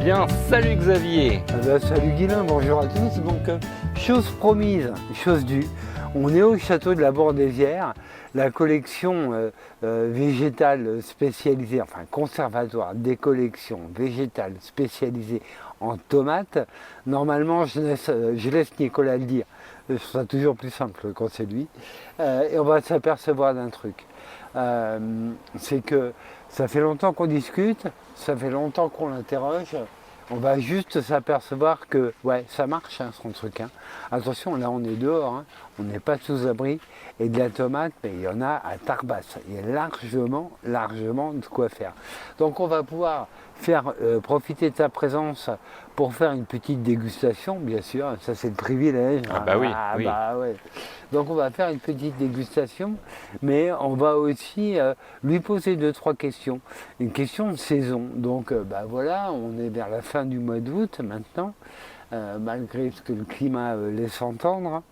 bien. Salut Xavier. Salut Guilain, bonjour à tous. Donc, chose promise, chose due. On est au château de la Bourdésière, la collection végétale spécialisée, enfin conservatoire des collections végétales spécialisées en tomates. Normalement, je laisse Nicolas le dire, ce sera toujours plus simple quand c'est lui. Et on va s'apercevoir d'un truc. C'est que ça fait longtemps qu'on discute, ça fait longtemps qu'on l'interroge. On va juste s'apercevoir que ouais, ça marche son truc. Attention, là on est dehors, on n'est pas sous abri. Et de la tomate, mais il y en a à Tarbas. Il y a largement de quoi faire. Donc on va pouvoir faire profiter de sa présence pour faire une petite dégustation, bien sûr. Ça c'est le privilège. Ah bah oui, oui. Bah ouais. Donc on va faire une petite dégustation, mais on va aussi lui poser 2-3 questions. Une question de saison. Donc voilà, on est vers la fin du mois d'août maintenant, malgré ce que le climat laisse entendre.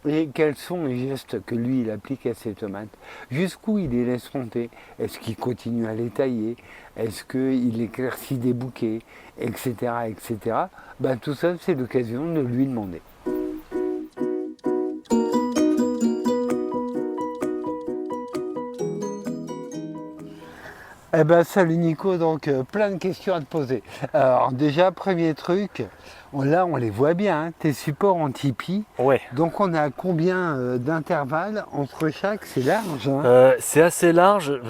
Et quels sont les gestes que lui il applique à ses tomates? Jusqu'où il les laisse monter? Est-ce qu'il continue à les tailler? Est-ce qu'il éclaircit des bouquets? Etc. etc. Tout ça c'est l'occasion de lui demander. Salut Nico, donc plein de questions à te poser. Alors déjà, premier truc, là on les voit bien, tes supports en Tipeee. Ouais. Donc on a combien d'intervalles entre chaque? C'est large c'est assez large,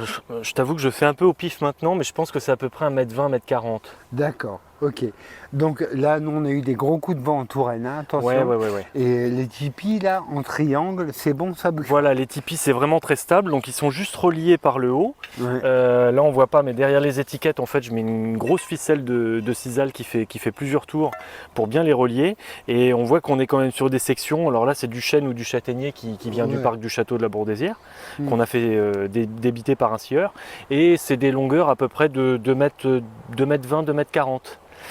je t'avoue que je fais un peu au pif maintenant, mais je pense que c'est à peu près 1m20, 1m40. D'accord, ok. Donc là, nous on a eu des gros coups de vent en Touraine, attention. Ouais. Et les tipis là, en triangle, c'est bon, ça bouge? Voilà, les tipis c'est vraiment très stable, donc ils sont juste reliés par le haut. Ouais. Là on voit pas, mais derrière les étiquettes, en fait, je mets une grosse ficelle de sisal qui fait plusieurs tours pour bien les relier. Et on voit qu'on est quand même sur des sections. Alors là, c'est du chêne ou du châtaignier qui vient du parc du château de la Bourdésière, qu'on a fait débiter par un scieur. Et c'est des longueurs à peu près de 2m20, 2m40.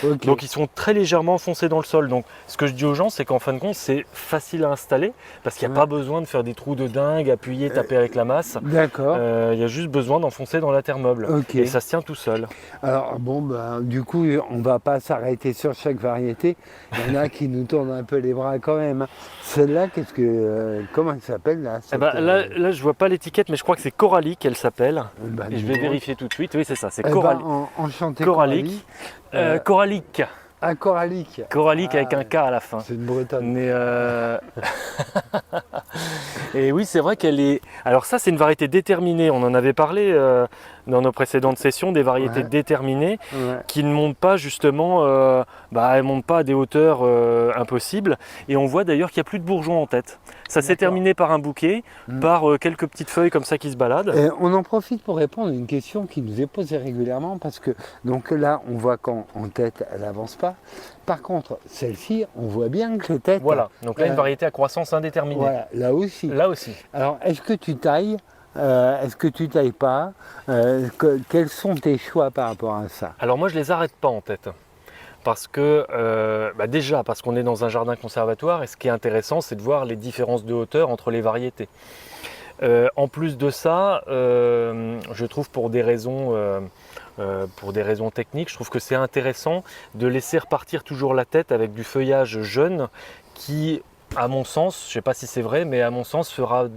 Okay. Donc ils sont très légèrement enfoncés dans le sol. Donc ce que je dis aux gens, c'est qu'en fin de compte, c'est facile à installer parce qu'il n'y a pas besoin de faire des trous de dingue, appuyer, taper avec la masse. D'accord. Il y a juste besoin d'enfoncer dans la terre meuble. Okay. Et ça se tient tout seul. Alors du coup, on ne va pas s'arrêter sur chaque variété. Il y en a qui nous tournent un peu les bras quand même. Celle-là, comment elle s'appelle là, là, je vois pas l'étiquette, mais je crois que c'est Coralique, elle s'appelle. Et je vais vérifier tout de suite. Oui, c'est ça, c'est Coralique. Enchanté Coralique. Coralique. Un coralique. Coralique avec un K à la fin. C'est une bretonne. Mais et oui, c'est vrai qu'elle est. Alors ça, c'est une variété déterminée. On en avait parlé dans nos précédentes sessions, des variétés déterminées qui ne montent pas justement. Elles montent pas à des hauteurs impossibles. Et on voit d'ailleurs qu'il n'y a plus de bourgeons en tête. Ça s'est terminé par un bouquet, par quelques petites feuilles comme ça qui se baladent. Et on en profite pour répondre à une question qui nous est posée régulièrement parce que donc là, on voit qu'en tête, elle n'avance pas. Par contre, celle-ci, on voit bien que les têtes... Voilà, donc là, une variété à croissance indéterminée. Voilà, là aussi. Là aussi. Alors, est-ce que tu tailles? Est-ce que tu tailles pas? Quels sont tes choix par rapport à ça? Alors moi, je les arrête pas en tête. Parce que, déjà, parce qu'on est dans un jardin conservatoire, et ce qui est intéressant, c'est de voir les différences de hauteur entre les variétés. En plus de ça, je trouve pour des raisons techniques, je trouve que c'est intéressant de laisser repartir toujours la tête avec du feuillage jeune qui, à mon sens, je ne sais pas si c'est vrai, mais à mon sens, fera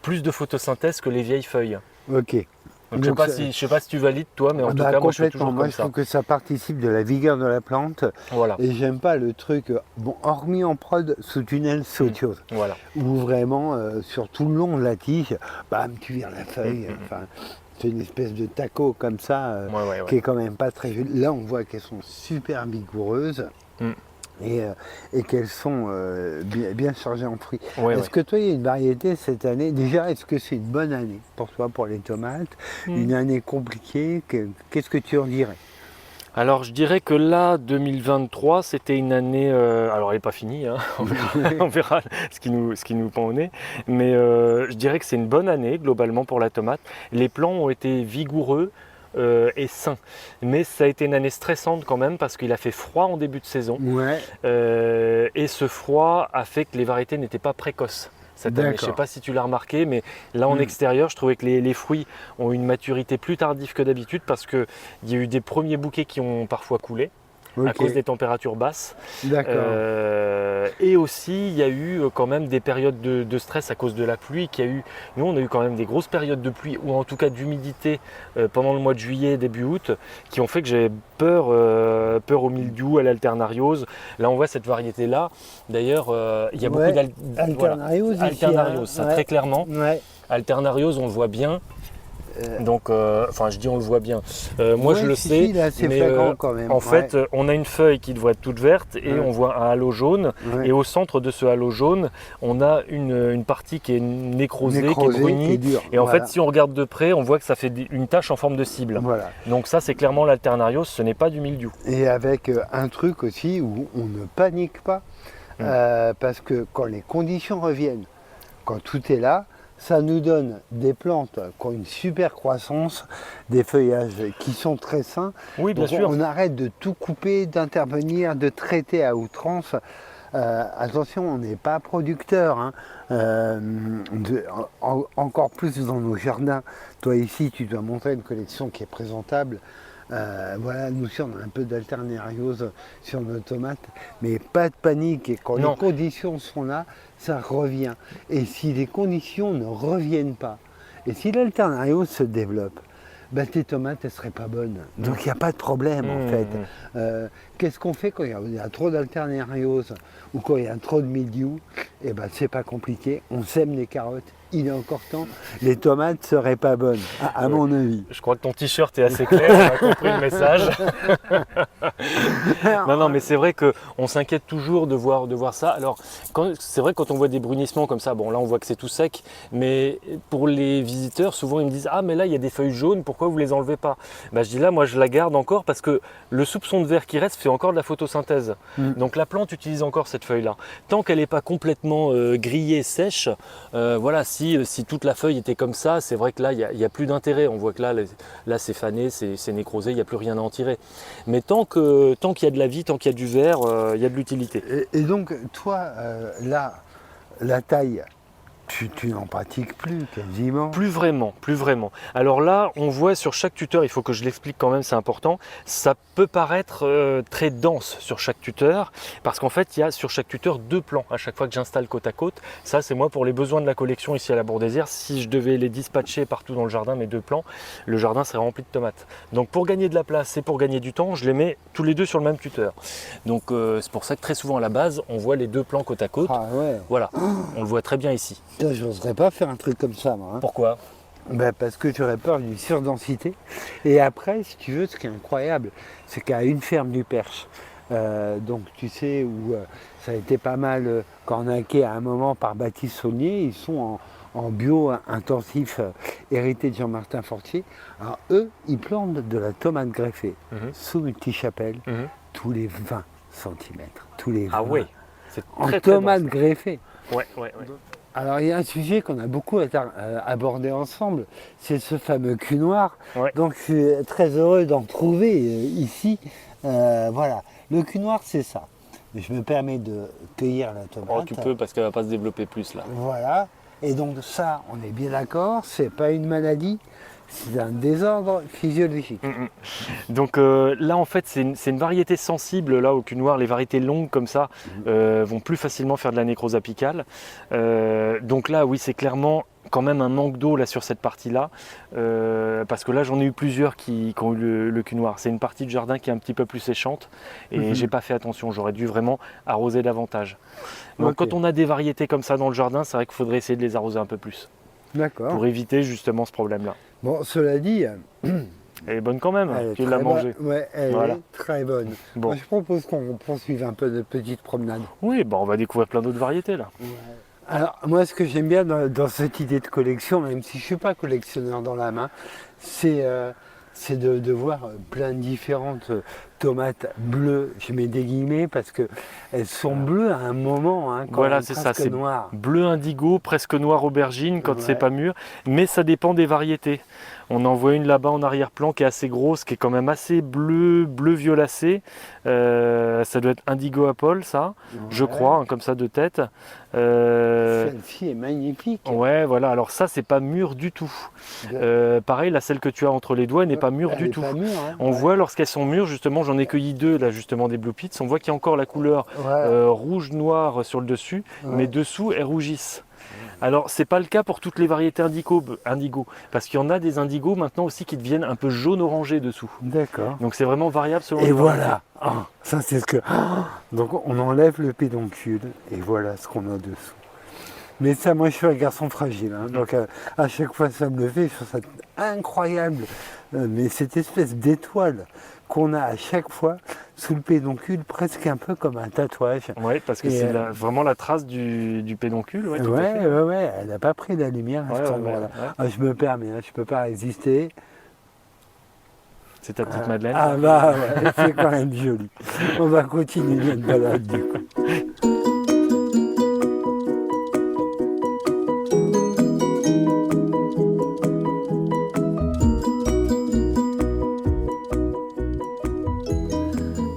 plus de photosynthèse que les vieilles feuilles. Ok. Donc, je ne sais pas si tu valides toi, mais en tout cas, moi je fais toujours comme ça. Je trouve que ça participe de la vigueur de la plante. Voilà. Et j'aime pas le truc, hormis en prod sous tunnel, c'est autre chose. Voilà. Où vraiment, sur tout le long de la tige, tu vires la feuille. C'est une espèce de taco comme ça, qui est quand même pas très joli. Là, on voit qu'elles sont super vigoureuses. Et qu'elles sont bien chargées en fruits. Est-ce que toi, il y a une variété cette année? Déjà, est-ce que c'est une bonne année pour toi, pour les tomates? Une année compliquée? Qu'est-ce que tu en dirais? Alors je dirais que là, 2023, c'était une année, alors elle n'est pas finie, on verra ce qui nous pend au nez, mais je dirais que c'est une bonne année globalement pour la tomate. Les plants ont été vigoureux, et sain. Mais ça a été une année stressante quand même parce qu'il a fait froid en début de saison. Et ce froid a fait que les variétés n'étaient pas précoces. cette année. Je ne D'accord. sais pas si tu l'as remarqué, mais là en extérieur, je trouvais que les fruits ont une maturité plus tardive que d'habitude parce qu'il y a eu des premiers bouquets qui ont parfois coulé à Ok. cause des températures basses. D'accord. Et aussi, il y a eu quand même des périodes de stress à cause de la pluie. Nous, on a eu quand même des grosses périodes de pluie ou en tout cas d'humidité pendant le mois de juillet, début août, qui ont fait que j'avais peur au mildiou, à l'alternariose. Là, on voit cette variété-là. D'ailleurs, il y a Ouais, beaucoup Alternariose ici, Alternariose, hein. ça Ouais. très clairement. Ouais. Alternariose, on le voit bien. Donc, enfin, je dis on le voit bien. Moi, Ouais, je le si, sais. si, là, c'est mais flagrant quand même. en fait, on a une feuille qui doit être toute verte et Ouais. on voit un halo jaune. Ouais. Et au centre de ce halo jaune, on a une partie qui est nécrosée, qui est Nécrosé, brunie. qui est dur. Et en Voilà. fait, si on regarde de près, on voit que ça fait une tache en forme de cible. Voilà. Donc ça, c'est clairement l'alternariose, ce n'est pas du mildiou. Et avec un truc aussi où on ne panique pas, parce que quand les conditions reviennent, quand tout est là, ça nous donne des plantes qui ont une super croissance, des feuillages qui sont très sains. Oui, bien Donc sûr. on arrête de tout couper, d'intervenir, de traiter à outrance. Attention, on n'est pas producteur, hein. Encore plus dans nos jardins. Toi ici, tu dois montrer une collection qui est présentable. Voilà, nous aussi on a un peu d'alternariose sur nos tomates, mais pas de panique. Et quand Non. les conditions sont là, ça revient. Et si les conditions ne reviennent pas, et si l'alternariose se développe, bah, tes tomates elles seraient pas bonnes. Donc il n'y a pas de problème en fait. Qu'est-ce qu'on fait quand il y a trop d'alternariose ou quand il y a trop de mildiou? Eh ben c'est pas compliqué, on sème les carottes. Il est encore temps, les tomates seraient pas bonnes, à mon avis. Je crois que ton t-shirt est assez clair, on a compris le message. Non, mais c'est vrai qu'on s'inquiète toujours de voir ça. Alors, c'est vrai que quand on voit des brunissements comme ça, bon là on voit que c'est tout sec, mais pour les visiteurs, souvent ils me disent « Ah mais là il y a des feuilles jaunes, pourquoi vous les enlevez pas ?» Bah, je dis là, moi je la garde encore parce que le soupçon de vert qui reste fait encore de la photosynthèse. Donc la plante utilise encore cette feuille-là. Tant qu'elle n'est pas complètement grillée, sèche, voilà, si toute la feuille était comme ça, c'est vrai que là, il n'y a plus d'intérêt. On voit que là c'est fané, c'est nécrosé, il n'y a plus rien à en tirer. Mais tant qu'il y a de la vie, tant qu'il y a du vert, il y a de l'utilité. Et donc, toi, là, la taille, tu n'en pratiques plus quasiment. Plus vraiment, plus vraiment. Alors là, on voit sur chaque tuteur, il faut que je l'explique quand même, c'est important, ça peut paraître très dense sur chaque tuteur, parce qu'en fait, il y a sur chaque tuteur 2 plants à chaque fois que j'installe côte à côte. Ça, c'est moi pour les besoins de la collection ici à la Bourdesière. Si je devais les dispatcher partout dans le jardin, mes 2 plants, le jardin serait rempli de tomates. Donc pour gagner de la place et pour gagner du temps, je les mets tous les 2 sur le même tuteur. Donc c'est pour ça que très souvent à la base, on voit les 2 plants côte à côte. Ah ouais. Voilà, on le voit très bien ici. Putain, j'oserais pas faire un truc comme ça, moi. Hein. Pourquoi ? Ben, parce que j'aurais peur d'une surdensité. Et après, si tu veux, ce qui est incroyable, c'est qu'à une ferme du Perche, donc tu sais, où ça a été pas mal cornaqué à un moment par Baptiste Saulnier, ils sont en bio intensif hérité de Jean-Martin Fortier. Alors eux, ils plantent de la tomate greffée sous multichapelle tous les 20 cm. Tous les 20. Ah ouais, c'est En très tomate dense. greffée. Ouais. Alors il y a un sujet qu'on a beaucoup abordé ensemble, c'est ce fameux cul noir. Ouais. Donc je suis très heureux d'en trouver ici. Voilà, le cul noir c'est ça. Je me permets de cueillir la tomate. Oh, tu peux parce qu'elle va pas se développer plus là. Voilà, et donc ça, on est bien d'accord, c'est pas une maladie, c'est un désordre physiologique. Donc là en fait c'est une variété sensible là au cul noir. Les variétés longues comme ça vont plus facilement faire de la nécrose apicale. Donc là oui c'est clairement quand même un manque d'eau là sur cette partie là parce que là j'en ai eu plusieurs qui ont eu le cul noir. C'est une partie du jardin qui est un petit peu plus séchante et j'ai pas fait attention, j'aurais dû vraiment arroser davantage. Donc Ok. quand on a des variétés comme ça dans le jardin, c'est vrai qu'il faudrait essayer de les arroser un peu plus D'accord. pour éviter justement ce problème là. Bon, cela dit, Elle est bonne quand même, elle est tu très l'as bonne. mangée. Ouais, elle Voilà. est très bonne. Bon. Moi, je propose qu'on poursuive un peu de petite promenade. Oui, on va découvrir plein d'autres variétés là. Alors, moi, ce que j'aime bien dans cette idée de collection, même si je ne suis pas collectionneur dans la main, c'est de voir plein de différentes tomates bleues, je mets des guillemets parce qu'elles sont bleues à un moment, hein, quand Voilà, elles c'est sont ça, presque c'est noires. bleu indigo, presque noir aubergine quand c'est Ouais. pas mûr, mais ça dépend des variétés. On en voit une là-bas en arrière-plan qui est assez grosse, qui est quand même assez bleu violacé. Ça doit être indigo apple, ça, je Ouais. crois, hein, comme ça de tête. Euh, Celle-ci est magnifique. ouais, voilà, alors ça, c'est pas mûr du tout. Pareil, la celle que tu as entre les doigts n'est pas mûre Elle du est tout. pas mûre, hein. On voit lorsqu'elles sont mûres, justement, j'en ai cueilli deux là, justement, des Blue Pits, on voit qu'il y a encore la couleur Ouais. rouge-noir sur le dessus, Ouais. mais dessous, elles rougissent. Alors, c'est pas le cas pour toutes les variétés indigo, parce qu'il y en a des indigos maintenant aussi qui deviennent un peu jaune-orangé dessous. D'accord. Donc, c'est vraiment variable selon Et les voilà. Ah, ça c'est ce que. Ah, donc on enlève le pédoncule et voilà ce qu'on a dessous. Mais ça, moi je suis un garçon fragile, hein, donc à chaque fois ça me le fait, je trouve ça incroyable. Mais cette espèce d'étoile qu'on a à chaque fois sous le pédoncule, presque un peu comme un tatouage. Oui, parce que Et, c'est vraiment la trace du pédoncule. Ouais, tout à fait. Ouais, elle n'a pas pris la lumière à Ouais, cet ouais, endroit-là. ouais. Ah, je me permets, hein, je ne peux pas résister. C'est ta petite Madeleine. Ah bah ouais, c'est quand même joli. On va continuer notre balade du coup.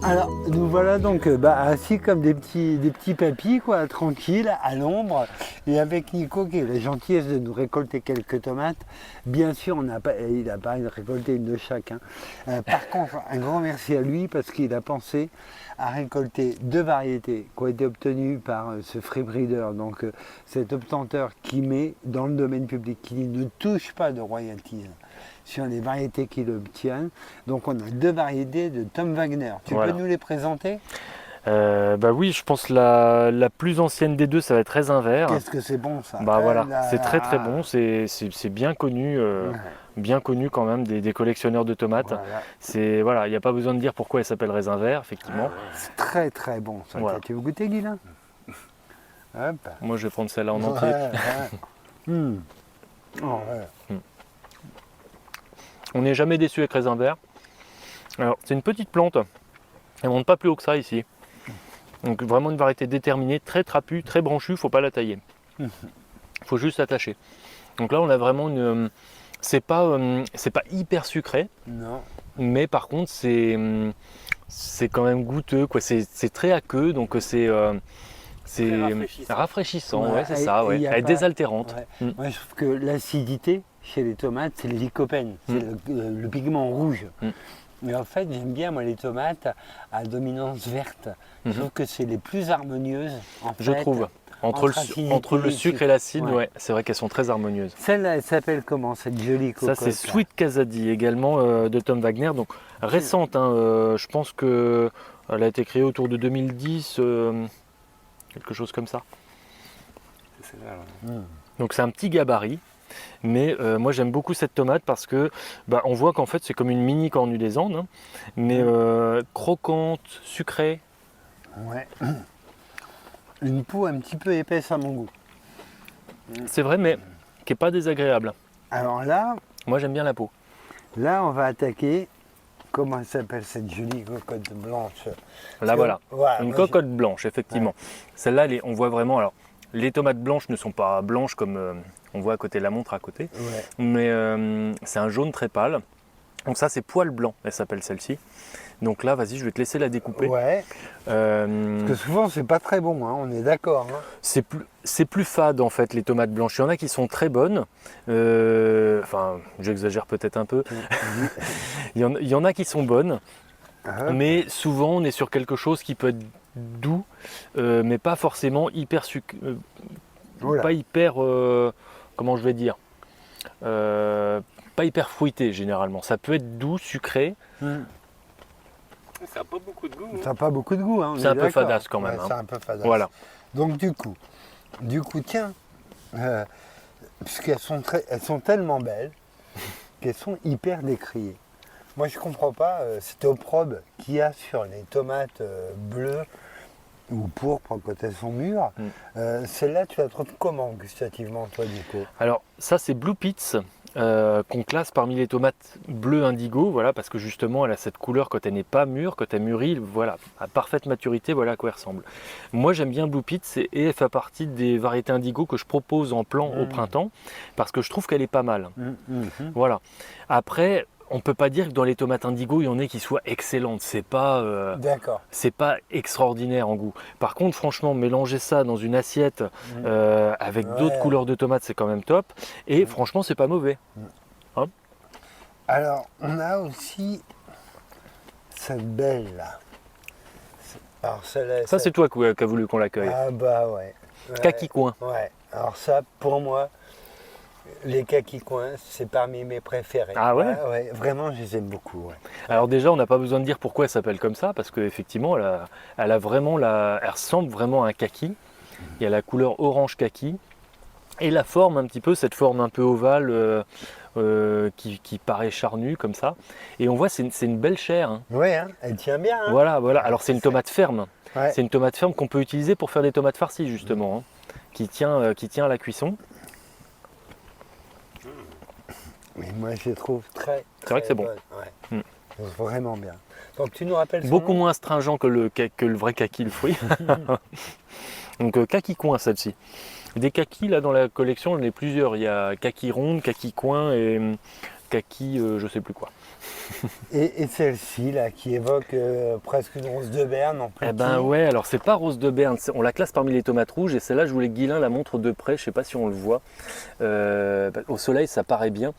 Alors, nous voilà donc assis comme des petits papis, quoi, tranquilles, à l'ombre, et avec Nico qui a la gentillesse de nous récolter quelques tomates. Bien sûr, il n'a pas récolté une de chaque, hein. Par contre, un grand merci à lui parce qu'il a pensé à récolter deux variétés qui ont été obtenues par ce free breeder, donc cet obtenteur qui met dans le domaine public, qui ne touche pas de royalties sur les variétés qu'il obtient. Donc on a deux variétés de Tom Wagner. Tu Voilà. peux nous les présenter? Bah oui, je pense la plus ancienne des deux, ça va être raisin vert. Qu'est-ce que c'est bon ça? Bah voilà, là c'est très là. bon, c'est bien connu. Ouais, Bien connu quand même des collectionneurs de tomates. voilà. Voilà, il n'y a pas besoin de dire pourquoi elle s'appelle raisin vert, effectivement. C'est très très bon ça. Voilà. Tu veux goûter, Guilain? Hop. Moi, je vais prendre celle-là en Ouais, entier. ouais. Oh, ouais. On n'est jamais déçu avec raisin vert. Alors, c'est une petite plante. Elle ne monte pas plus haut que ça ici. Donc, vraiment une variété déterminée, très trapue, très branchue. Il ne faut pas la tailler. Il faut juste l'attacher. Donc là, on a vraiment une. C'est pas hyper sucré, Non. mais par contre, c'est quand même goûteux, quoi. C'est très aqueux, donc c'est rafraîchissant, ouais, c'est ça, ouais. Il y a Elle est pas- désaltérante. ouais. Moi, je trouve que l'acidité chez les tomates, c'est le lycopène, c'est le pigment rouge. Mais en fait, j'aime bien moi les tomates à dominance verte. Je trouve que c'est les plus harmonieuses. En Je fait. trouve. Entre le sucre et l'acide, ouais, c'est vrai qu'elles sont très harmonieuses. Celle-là, elle s'appelle comment, cette jolie cocotte? Ça, c'est Sweet Casadi, également de Tom Wagner, donc récente. Hein, je pense qu'elle a été créée autour de 2010, quelque chose comme ça. Donc c'est un petit gabarit. Mais moi j'aime beaucoup cette tomate parce que on voit qu'en fait c'est comme une mini cornue des Andes, hein, mais croquante, sucrée. Ouais. Une peau un petit peu épaisse à mon goût. C'est vrai, mais qui n'est pas désagréable. Alors là, Moi j'aime bien la peau. on va attaquer. Comment elle s'appelle cette jolie cocotte blanche? Là voilà, une moi, cocotte blanche effectivement. Celle-là, on voit vraiment. Alors les tomates blanches ne sont pas blanches comme on voit à côté de la montre à côté, Ouais. mais c'est un jaune très pâle. Donc ça c'est poil blanc, elle s'appelle celle-ci. Donc là, vas-y, je vais te laisser la découper. Ouais. Parce que souvent, c'est pas très bon, hein, on est d'accord. Hein. C'est plus fade en fait les tomates blanches. Il y en a qui sont très bonnes. Enfin, j'exagère peut-être un peu. Il y en a qui sont bonnes, mais souvent on est sur quelque chose qui peut être doux, mais pas forcément hyper pas hyper. Comment je vais dire pas hyper fruité généralement. Ça peut être doux, sucré. Ça n'a pas beaucoup de goût. Ça n'a pas beaucoup de goût. Hein, C'est un peu fadasse quand même. Ouais, hein. c'est un peu fadasse. Voilà. Donc du coup, tiens, puisqu'elles elles sont tellement belles qu'elles sont hyper décriées. Moi, je comprends pas cet opprobre qu'il y a sur les tomates bleues ou pourpres quand elles sont mûres. Celle-là, tu la trouves comment gustativement, toi, du coup? Alors ça c'est Blue Pits. qu'on classe parmi les tomates bleues indigo, voilà, parce que justement elle a cette couleur quand elle n'est pas mûre, quand elle mûrit, voilà, à parfaite maturité, voilà à quoi elle ressemble. Moi j'aime bien Blue Pit et elle fait partie des variétés indigo que je propose en plan au printemps, parce que je trouve qu'elle est pas mal. Voilà. Après, on ne peut pas dire que dans les tomates indigo, il y en ait qui soient excellentes. C'est pas extraordinaire en goût. Par contre, franchement, mélanger ça dans une assiette avec d'autres couleurs de tomates, c'est quand même top. Et franchement, c'est pas mauvais. Hein? Alors, on a aussi cette belle là. Alors, Ça, c'est toi qui as voulu qu'on l'accueille. Ah bah ouais. Kaki coin. Ouais. Alors ça, pour moi, les kaki coins, c'est parmi mes préférés. Ah ouais? Ouais, vraiment, je les aime beaucoup. Ouais. Alors déjà, on n'a pas besoin de dire pourquoi elle s'appelle comme ça, parce qu'effectivement, elle ressemble vraiment à un kaki. Il y a la couleur orange kaki. Et la forme un petit peu, cette forme un peu ovale qui paraît charnue comme ça. Et on voit, c'est une belle chair. Hein. Ouais, hein, elle tient bien. Hein. Voilà. Alors c'est une tomate ferme. Ouais. C'est une tomate ferme qu'on peut utiliser pour faire des tomates farcies justement, hein, qui tient à la cuisson. Mais moi, je les trouve très. C'est vrai que c'est bon. Ouais. Vraiment bien. Donc tu nous rappelles son Beaucoup nom moins astringent que le vrai kaki, le fruit. Donc kaki coin celle-ci. Des kakis là dans la collection, j'en ai plusieurs. Il y a kaki ronde, kaki coin et kaki je sais plus quoi. Et celle-ci là qui évoque presque une rose de Berne en plus. Eh ben ouais, alors c'est pas rose de Berne, on la classe parmi les tomates rouges et celle-là je voulais que Guilain la montre de près, je sais pas si on le voit. Au soleil ça paraît bien.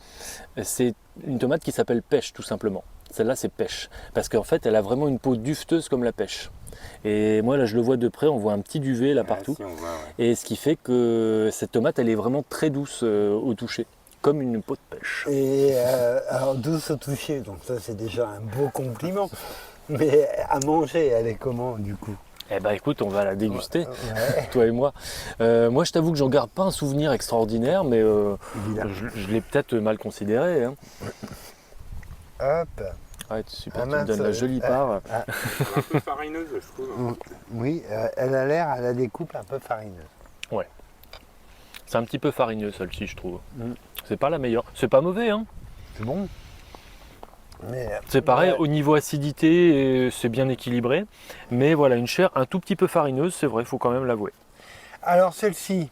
C'est une tomate qui s'appelle pêche tout simplement. Celle-là c'est pêche parce qu'en fait elle a vraiment une peau dufteuse comme la pêche. Et moi là je le vois de près, on voit un petit duvet là partout. Si on voit, ouais. Et ce qui fait que cette tomate elle est vraiment très douce au toucher. Comme une peau de pêche. Et alors douce au toucher, donc ça c'est déjà un beau compliment. Mais à manger, elle est comment du coup? Eh ben écoute, on va la déguster, Ouais. toi et moi. Moi je t'avoue que j'en garde pas un souvenir extraordinaire, mais je l'ai peut-être mal considéré. Hein. Hop. Ouais, super, Ah, tu me mince, donnes la jolie part. Un peu farineuse, je trouve. Oui, elle a l'air à la découpe un peu farineuse. C'est un petit peu farineux celle-ci je trouve. C'est pas la meilleure. C'est pas mauvais, hein. C'est bon. Mais, C'est pareil, ouais. au niveau acidité, c'est bien équilibré. Mais voilà, une chair un tout petit peu farineuse, c'est vrai, il faut quand même l'avouer. Alors celle-ci,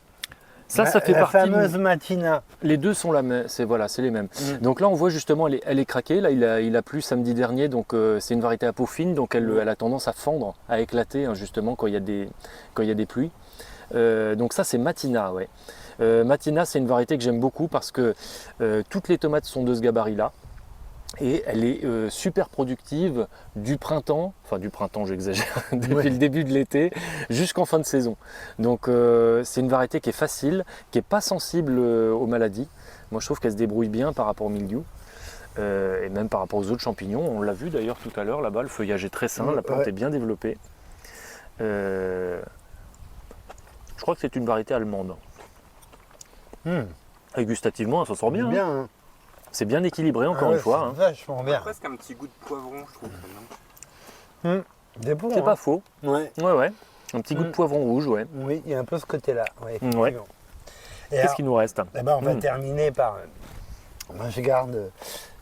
Ça fait la partie. fameuse Matina. Les deux sont la même, c'est les mêmes. Donc là, on voit justement, elle est craquée. Là, il a plu samedi dernier, donc c'est une variété à peau fine, donc elle a tendance à fendre, à éclater hein, justement quand il y a des pluies. Donc ça, c'est Matina, ouais. Matina, c'est une variété que j'aime beaucoup parce que toutes les tomates sont de ce gabarit-là. Et elle est super productive du printemps j'exagère, depuis le début de l'été jusqu'en fin de saison. Donc c'est une variété qui est facile, qui n'est pas sensible aux maladies. Moi je trouve qu'elle se débrouille bien par rapport au mildiou et même par rapport aux autres champignons. On l'a vu d'ailleurs tout à l'heure là-bas, le feuillage est très sain, la plante est bien développée. Je crois que c'est une variété allemande. Et gustativement, elle s'en sort bien. Bien. Hein. Hein. C'est bien équilibré encore une fois. Hein. Vachement bien. Presque un petit goût de poivron, je trouve. C'est bon. C'est pas faux. Ouais. Ouais. Un petit goût de poivron rouge, ouais. Oui, il y a un peu ce côté-là. Ouais, effectivement. Ouais. Et Qu'est-ce alors, qu'il nous reste? eh ben, on va terminer par. Moi, je garde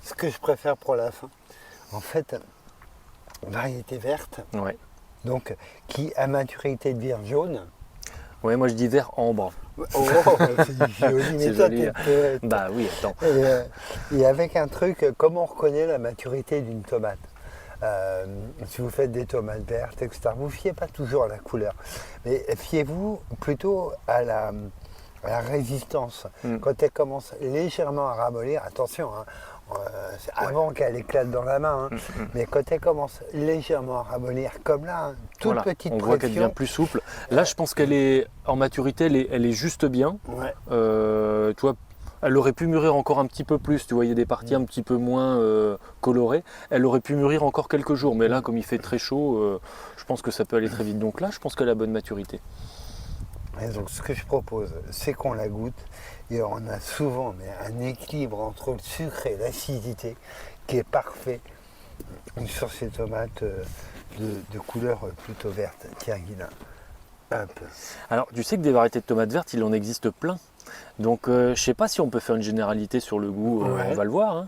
ce que je préfère pour la fin. En fait, variété verte, Ouais. donc qui à maturité devient jaune. Ouais, moi je dis vert ambre. Oh, c'est joli, mais C'est toi, joli. Bah oui, attends. Et avec un truc, comment on reconnaît la maturité d'une tomate? Si vous faites des tomates vertes, etc., vous ne fiez pas toujours à la couleur, mais fiez-vous plutôt à la résistance. Quand elle commence légèrement à ramollir, attention, hein, c'est avant qu'elle éclate dans la main, hein, mais quand elle commence légèrement à ramollir, comme là, hein, toute Voilà, petite on pression. voit qu'elle devient plus souple. Là, je pense qu'elle est en maturité, elle est juste bien. Ouais. Tu vois, elle aurait pu mûrir encore un petit peu plus. Tu vois, il y a des parties un petit peu moins colorées. Elle aurait pu mûrir encore quelques jours, mais là, comme il fait très chaud, je pense que ça peut aller très vite. Donc là, je pense qu'elle a bonne maturité. Et donc ce que je propose, c'est qu'on la goûte et on a souvent un équilibre entre le sucre et l'acidité qui est parfait sur ces tomates de couleur plutôt verte. Tiens Guilain, hop. Alors, tu sais que des variétés de tomates vertes, il en existe plein. Donc je sais pas si on peut faire une généralité sur le goût, Ouais. on va le voir. Hein.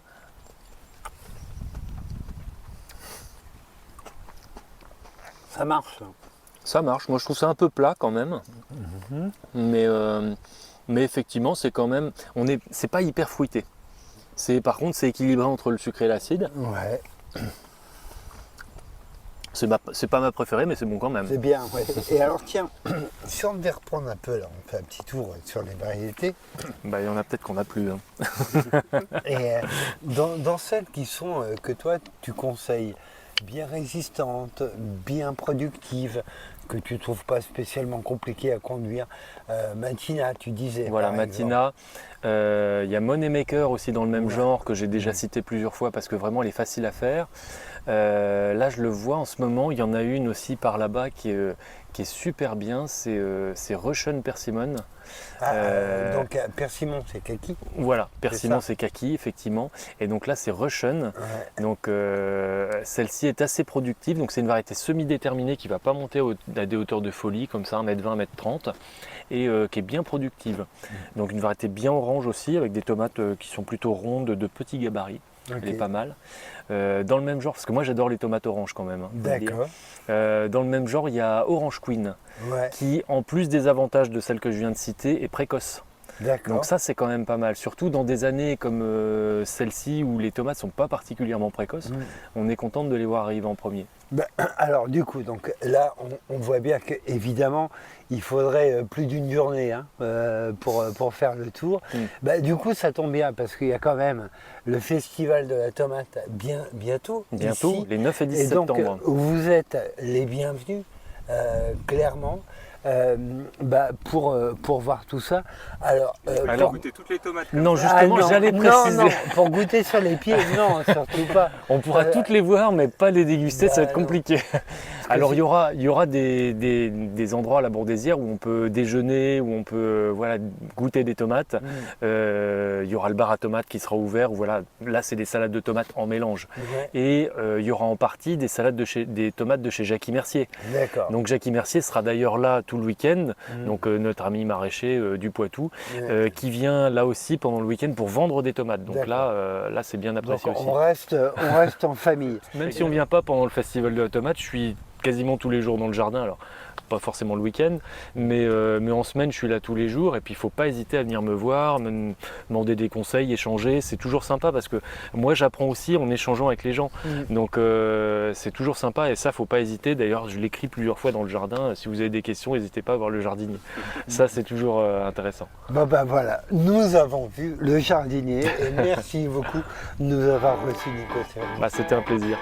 Ça marche. Ça marche, moi je trouve ça un peu plat quand même. Mais effectivement c'est quand même, c'est pas hyper fruité. Par contre c'est équilibré entre le sucré et l'acide. Ouais, C'est pas ma préférée mais c'est bon quand même. c'est bien. Ouais. Et alors tiens, si on devait reprendre un peu, là, on fait un petit tour sur les variétés. Bah il y en a peut-être qu'on a plus. Hein. Et dans celles qui sont que toi tu conseilles, bien résistantes, bien productives, que tu ne trouves pas spécialement compliquées à conduire, Matina, tu disais. Voilà, par Matina. Il y a Moneymaker aussi dans le même Ouais. genre que j'ai déjà cité plusieurs fois parce que vraiment elle est facile à faire. Là je le vois en ce moment, il y en a une aussi par là-bas qui est super bien, c'est Russian Persimmon. Donc persimmon, c'est kaki. Voilà, Persimmon ça. c'est kaki effectivement. Et donc là c'est Russian. Ouais. Donc celle-ci est assez productive, donc c'est une variété semi-déterminée qui ne va pas monter à des hauteurs de folie comme ça, 1m20, 1m30 et qui est bien productive. Donc une variété bien orange aussi avec des tomates qui sont plutôt rondes, de petits gabarits. Ok. Elle est pas mal. Dans le même genre, parce que moi j'adore les tomates oranges quand même. Hein, faut le dire. D'accord. Dans le même genre, il y a Orange Queen Ouais. qui, en plus des avantages de celle que je viens de citer, est précoce. D'accord. Donc ça c'est quand même pas mal, surtout dans des années comme celle-ci où les tomates sont pas particulièrement précoces, on est content de les voir arriver en premier. Ben, alors du coup, donc là, on voit bien qu'évidemment, il faudrait plus d'une journée hein, pour faire le tour. Ben, du coup, ça tombe bien parce qu'il y a quand même le festival de la tomate bientôt. Bientôt, ici. les 9 et 10 Et donc, septembre. vous êtes les bienvenus, clairement. Pour voir tout ça. Alors, Alors, Goûter toutes les tomates. non justement j'allais préciser, non, pour goûter sur les pieds, non, surtout pas. on pourra toutes les voir mais pas les déguster, ça va être non. compliqué. Alors il y aura des endroits à la Bourdaissière où on peut déjeuner, où on peut voilà, goûter des tomates. Il y aura le bar à tomates qui sera ouvert, où voilà, là c'est des salades de tomates en mélange. Ouais, Et il y aura en partie des salades des tomates de chez Jackie Mercier. d'accord. Donc Jackie Mercier sera d'ailleurs là tout le week-end, donc notre ami maraîcher du Poitou, Ouais. qui vient là aussi pendant le week-end pour vendre des tomates. Donc D'accord. là c'est bien Donc apprécié aussi. on reste en famille. Même si on ne vient pas pendant le festival de la tomate, je suis quasiment tous les jours dans le jardin. Alors pas forcément le week-end, mais en semaine je suis là tous les jours et puis il ne faut pas hésiter à venir me voir, me demander des conseils, échanger, c'est toujours sympa parce que moi j'apprends aussi en échangeant avec les gens, donc c'est toujours sympa et ça faut pas hésiter, d'ailleurs je l'écris plusieurs fois dans le jardin, si vous avez des questions n'hésitez pas à voir le jardinier, ça c'est toujours intéressant. Bon ben voilà, nous avons vu le jardinier et merci beaucoup de nous avoir reçus Nico. Bah, c'était un plaisir.